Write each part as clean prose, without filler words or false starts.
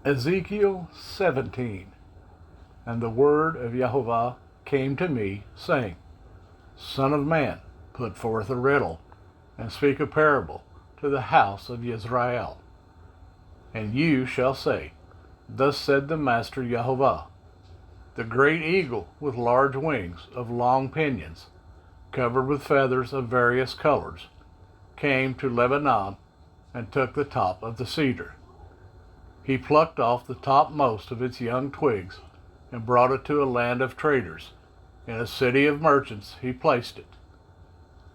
Ezekial 17. And the word of Jehovah came to me, saying, Son of man, put forth a riddle, and speak a parable to the house of Israel. And you shall say, Thus said the Master Jehovah, the great eagle with large wings of long pinions, covered with feathers of various colors, came to Lebanon and took the top of the cedar. He plucked off the topmost of its young twigs and brought it to a land of traders. In a city of merchants he placed it.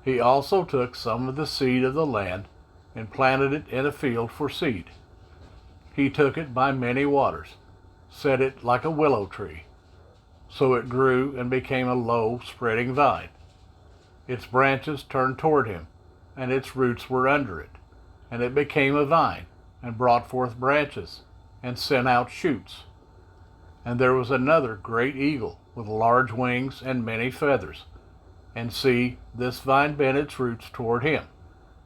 He also took some of the seed of the land and planted it in a field for seed. He took it by many waters, set it like a willow tree. So it grew and became a low, spreading vine. Its branches turned toward him, and its roots were under it. And it became a vine, and brought forth branches, and sent out shoots. And there was another great eagle, with large wings and many feathers. And see, this vine bent its roots toward him,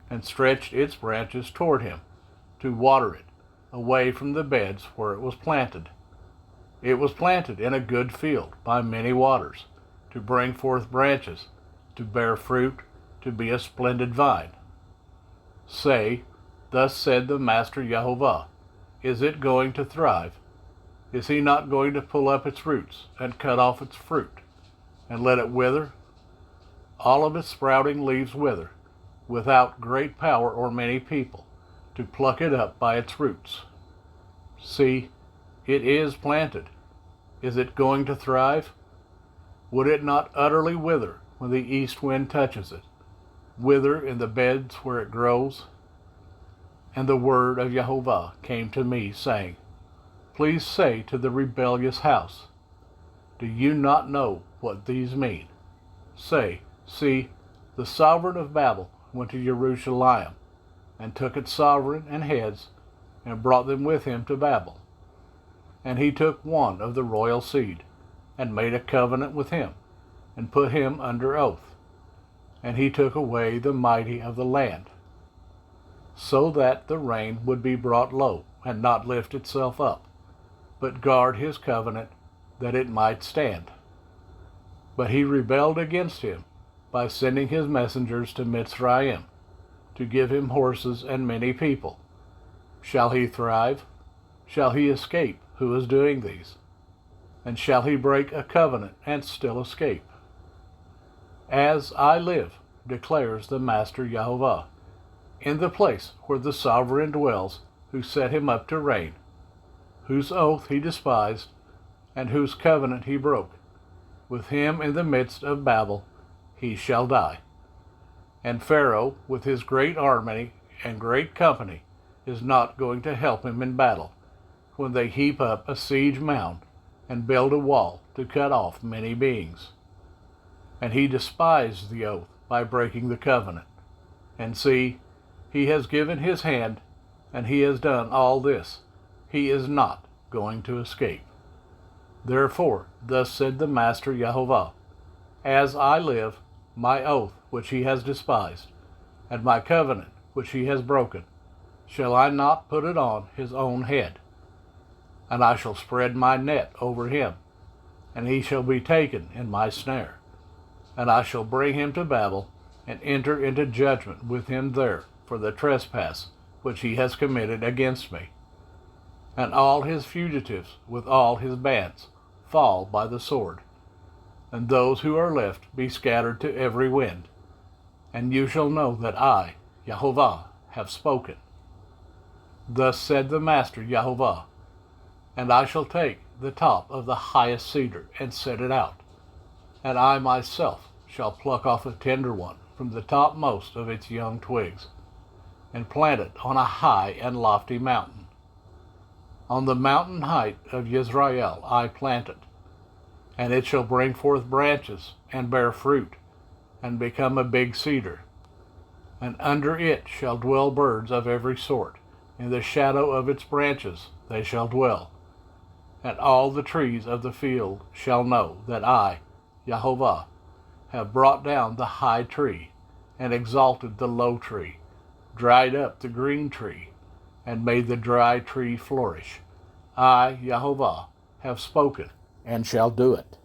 and stretched its branches toward him, to water it, away from the beds where it was planted. It was planted in a good field by many waters, to bring forth branches, to bear fruit, to be a splendid vine. Say, Thus said the Master Jehovah, Is it going to thrive? Is he not going to pull up its roots, and cut off its fruit, and let it wither? All of its sprouting leaves wither, without great power or many people, to pluck it up by its roots. See, it is planted. Is it going to thrive? Would it not utterly wither when the east wind touches it, wither in the beds where it grows? And the word of Jehovah came to me, saying, Please say to the rebellious house, Do you not know what these mean? Say, See, the sovereign of Babel went to Jerusalem, and took its sovereign and heads, and brought them with him to Babel. And he took one of the royal seed, and made a covenant with him, and put him under oath. And he took away the mighty of the land, so that the rain would be brought low, and not lift itself up, but guard his covenant, that it might stand. But he rebelled against him by sending his messengers to Mitzrayim, to give him horses and many people. Shall he thrive? Shall he escape who is doing these? And shall he break a covenant and still escape? As I live, declares the Master Jehovah, in the place where the sovereign dwells, who set him up to reign, whose oath he despised, and whose covenant he broke, with him in the midst of Babel he shall die. And Pharaoh, with his great army and great company, is not going to help him in battle, when they heap up a siege mound and build a wall to cut off many beings. And he despised the oath by breaking the covenant. And see, he has given his hand, and he has done all this. He is not going to escape. Therefore, thus said the Master Jehovah, As I live, my oath which he has despised, and my covenant which he has broken, shall I not put it on his own head? And I shall spread my net over him, and he shall be taken in my snare. And I shall bring him to Babel, and enter into judgment with him there for the trespass which he has committed against me. And all his fugitives with all his bands fall by the sword, and those who are left be scattered to every wind. And you shall know that I, Jehovah, have spoken. Thus said the Master Jehovah, And I shall take the top of the highest cedar and set it out, and I myself shall pluck off a tender one from the topmost of its young twigs, and plant it on a high and lofty mountain. On the mountain height of Israel I plant it, and it shall bring forth branches and bear fruit, and become a big cedar. And under it shall dwell birds of every sort. In the shadow of its branches they shall dwell. And all the trees of the field shall know that I, Jehovah, have brought down the high tree, and exalted the low tree, dried up the green tree, and made the dry tree flourish. I, Yahovah, have spoken and shall do it.